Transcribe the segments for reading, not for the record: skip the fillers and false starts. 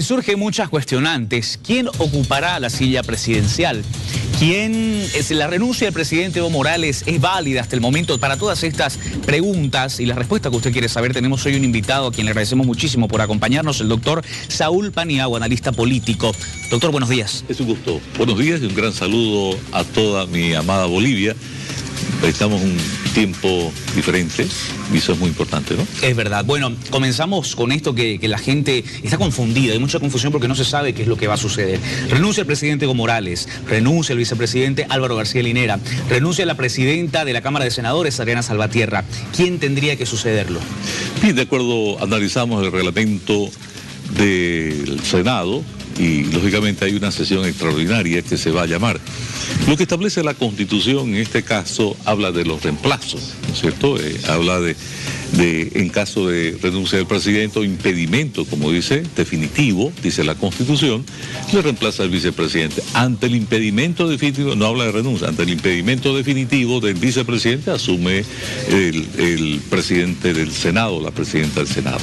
surgen muchas cuestionantes. ¿Quién ocupará la silla presidencial? La renuncia del presidente Evo Morales es válida hasta el momento? Para todas estas preguntas y la respuesta que usted quiere saber, tenemos hoy un invitado a quien le agradecemos muchísimo por acompañarnos, el doctor Saúl Paniagua, analista político. Doctor, buenos días. Es un gusto. Buenos días y un gran saludo a toda mi amada Bolivia. Estamos en un tiempo diferente y eso es muy importante, ¿no? Es verdad. Bueno, comenzamos con esto que la gente está confundida, hay mucha confusión porque no se sabe qué es lo que va a suceder. Renuncia el presidente Evo Morales, renuncia el vicepresidente Álvaro García Linera, renuncia la presidenta de la Cámara de Senadores, Adriana Salvatierra. ¿Quién tendría que sucederlo? Bien, de acuerdo, analizamos el reglamento del Senado y lógicamente hay una sesión extraordinaria que se va a llamar. Lo que establece la Constitución en este caso habla de los reemplazos, ¿no es cierto? Habla de en caso de renuncia del presidente o impedimento, como dice, definitivo, dice la Constitución, le reemplaza al vicepresidente. Ante el impedimento definitivo, no habla de renuncia, ante el impedimento definitivo del vicepresidente asume el presidente del Senado, la presidenta del Senado.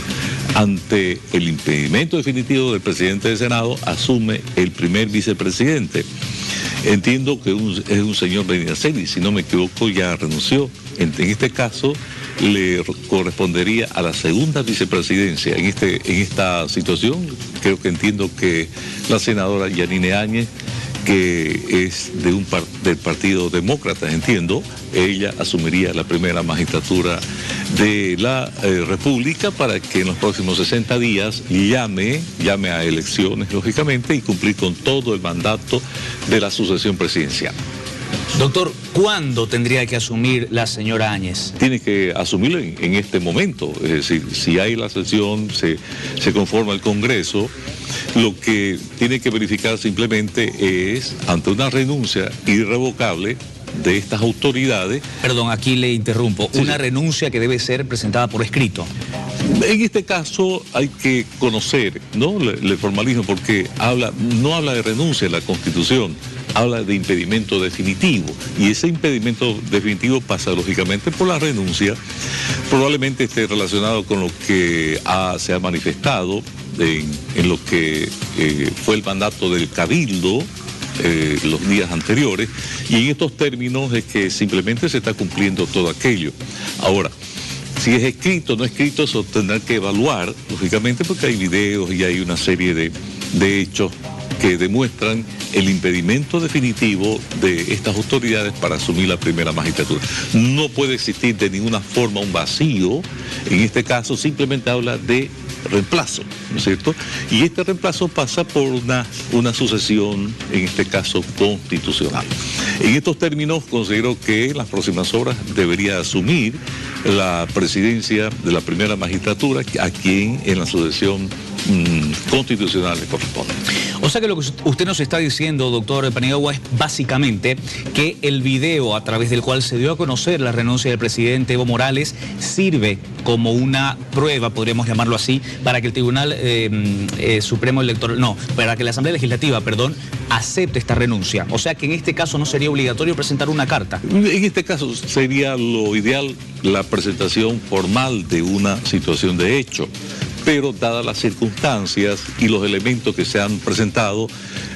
Ante el impedimento definitivo del presidente del Senado asume el primer vicepresidente. Entiendo que es un señor Beninaceli, si no me equivoco ya renunció. En este caso le correspondería a la segunda vicepresidencia. En esta situación creo que entiendo que la senadora Yanine Áñez, que es del Partido Demócrata, entiendo, ella asumiría la primera magistratura de la República para que en los próximos 60 días llame a elecciones, lógicamente, y cumplir con todo el mandato de la sucesión presidencial. Doctor, ¿cuándo tendría que asumir la señora Áñez? Tiene que asumirlo en este momento, es decir, si hay la sesión, se conforma el Congreso, lo que tiene que verificar simplemente es, ante una renuncia irrevocable de estas autoridades... Perdón, aquí le interrumpo. Sí, una renuncia que debe ser presentada por escrito. En este caso hay que conocer, ¿no?, el formalismo, porque no habla de renuncia en la Constitución, habla de impedimento definitivo, y ese impedimento definitivo pasa lógicamente por la renuncia. Probablemente esté relacionado con lo que se ha manifestado en lo que fue el mandato del Cabildo los días anteriores, y en estos términos es que simplemente se está cumpliendo todo aquello. Ahora, si es escrito o no escrito, eso tendrá que evaluar, lógicamente, porque hay videos y hay una serie de hechos que demuestran el impedimento definitivo de estas autoridades para asumir la primera magistratura. No puede existir de ninguna forma un vacío. En este caso simplemente habla de reemplazo, ¿no es cierto? Y este reemplazo pasa por una sucesión, en este caso constitucional. En estos términos considero que en las próximas horas debería asumir la presidencia de la primera magistratura a quien en la sucesión constitucional le corresponde. O sea que lo que usted nos está diciendo, doctor Paniagua, es básicamente que el video a través del cual se dio a conocer la renuncia del presidente Evo Morales sirve como una prueba, podríamos llamarlo así, para que el Tribunal Supremo Electoral, para que la Asamblea Legislativa, acepte esta renuncia. O sea que en este caso no sería obligatorio presentar una carta. En este caso sería lo ideal la presentación formal de una situación de hecho, pero dadas las circunstancias y los elementos que se han presentado,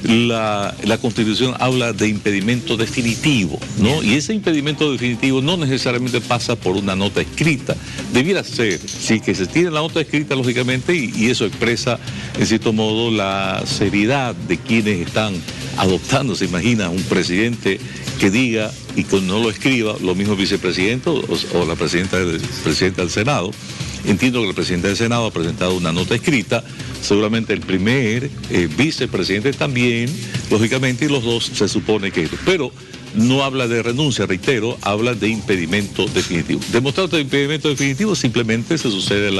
la Constitución habla de impedimento definitivo, ¿no? Y ese impedimento definitivo no necesariamente pasa por una nota escrita. Debiera ser, sí, que se tiene la nota escrita, lógicamente, y eso expresa, en cierto modo, la seriedad de quienes están adoptando. Se imagina un presidente que diga y que no lo escriba, lo mismo el vicepresidente o la presidenta del Senado. Entiendo que el presidente del Senado ha presentado una nota escrita, seguramente el primer vicepresidente también, lógicamente, y los dos se supone que... Pero no habla de renuncia, reitero, habla de impedimento definitivo. Demostrado el impedimento definitivo, simplemente se sucede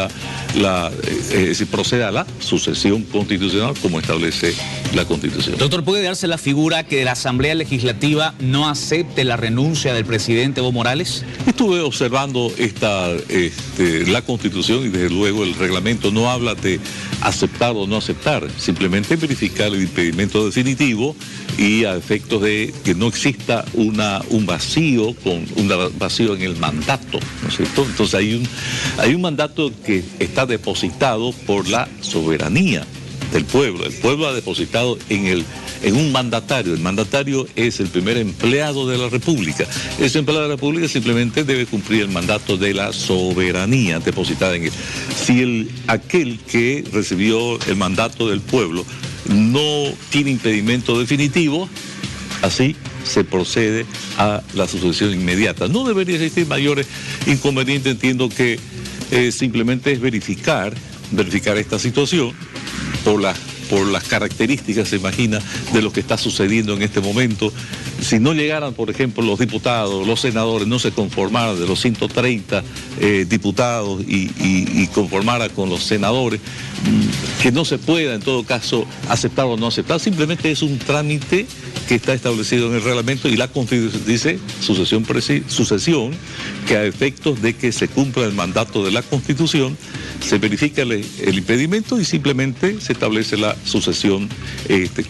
procede a la sucesión constitucional como establece la Constitución. Doctor, ¿puede darse la figura que la Asamblea Legislativa no acepte la renuncia del presidente Evo Morales? Estuve observando la Constitución y desde luego el reglamento no habla de aceptar o no aceptar, simplemente verificar el impedimento definitivo y a efectos de que no exista un vacío en el mandato, ¿no es cierto? Entonces hay un mandato que está depositado por la soberanía del pueblo. El pueblo ha depositado en un mandatario. El mandatario es el primer empleado de la República. Ese empleado de la República simplemente debe cumplir el mandato de la soberanía depositada en él. Si aquel que recibió el mandato del pueblo no tiene impedimento definitivo, así se procede a la sucesión inmediata. No debería existir mayores inconvenientes. Entiendo que simplemente es verificar esta situación por las características, se imagina, de lo que está sucediendo en este momento. Si no llegaran, por ejemplo, los diputados, los senadores, no se conformaran de los 130 diputados y conformara con los senadores, que no se pueda, en todo caso, aceptar o no aceptar. Simplemente es un trámite que está establecido en el reglamento y la Constitución dice sucesión, que a efectos de que se cumpla el mandato de la Constitución, se verifica el impedimento y simplemente se establece la sucesión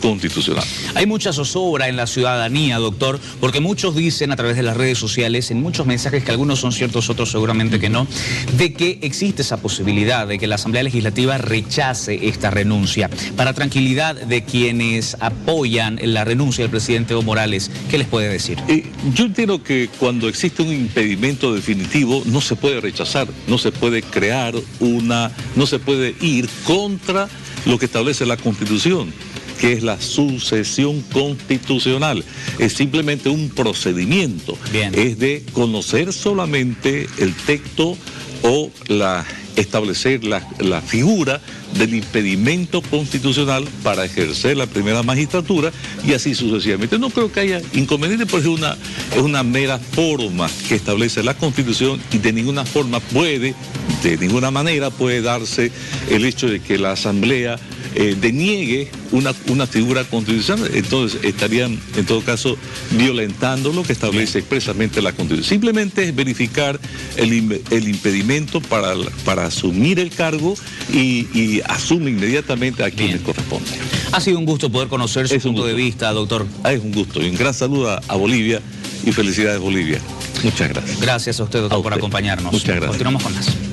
constitucional. Hay mucha zozobra en la ciudadanía, doctor, porque muchos dicen a través de las redes sociales, en muchos mensajes, que algunos son ciertos, otros seguramente que no, de que existe esa posibilidad de que la Asamblea Legislativa rechace esta renuncia. Para tranquilidad de quienes apoyan la renuncia del presidente Evo Morales, ¿qué les puede decir? Yo entiendo que cuando existe un impedimento definitivo no se puede rechazar, no se puede crear no se puede ir contra lo que establece la Constitución, que es la sucesión constitucional. Es simplemente un procedimiento. Bien. Es de conocer solamente el texto o establecer la figura del impedimento constitucional para ejercer la primera magistratura y así sucesivamente. No creo que haya inconveniente, porque es una mera forma que establece la Constitución y de ninguna manera puede darse el hecho de que la Asamblea deniegue una figura constitucional. Entonces estarían, en todo caso, violentando lo que establece expresamente la Constitución. Simplemente es verificar el impedimento para asumir el cargo y asume inmediatamente a quien le corresponde. Ha sido un gusto poder conocer su punto de vista, doctor. Es un gusto y un gran saludo a Bolivia y felicidades, Bolivia. Muchas gracias. Gracias a usted, doctor, por acompañarnos. Muchas gracias. Continuamos con más.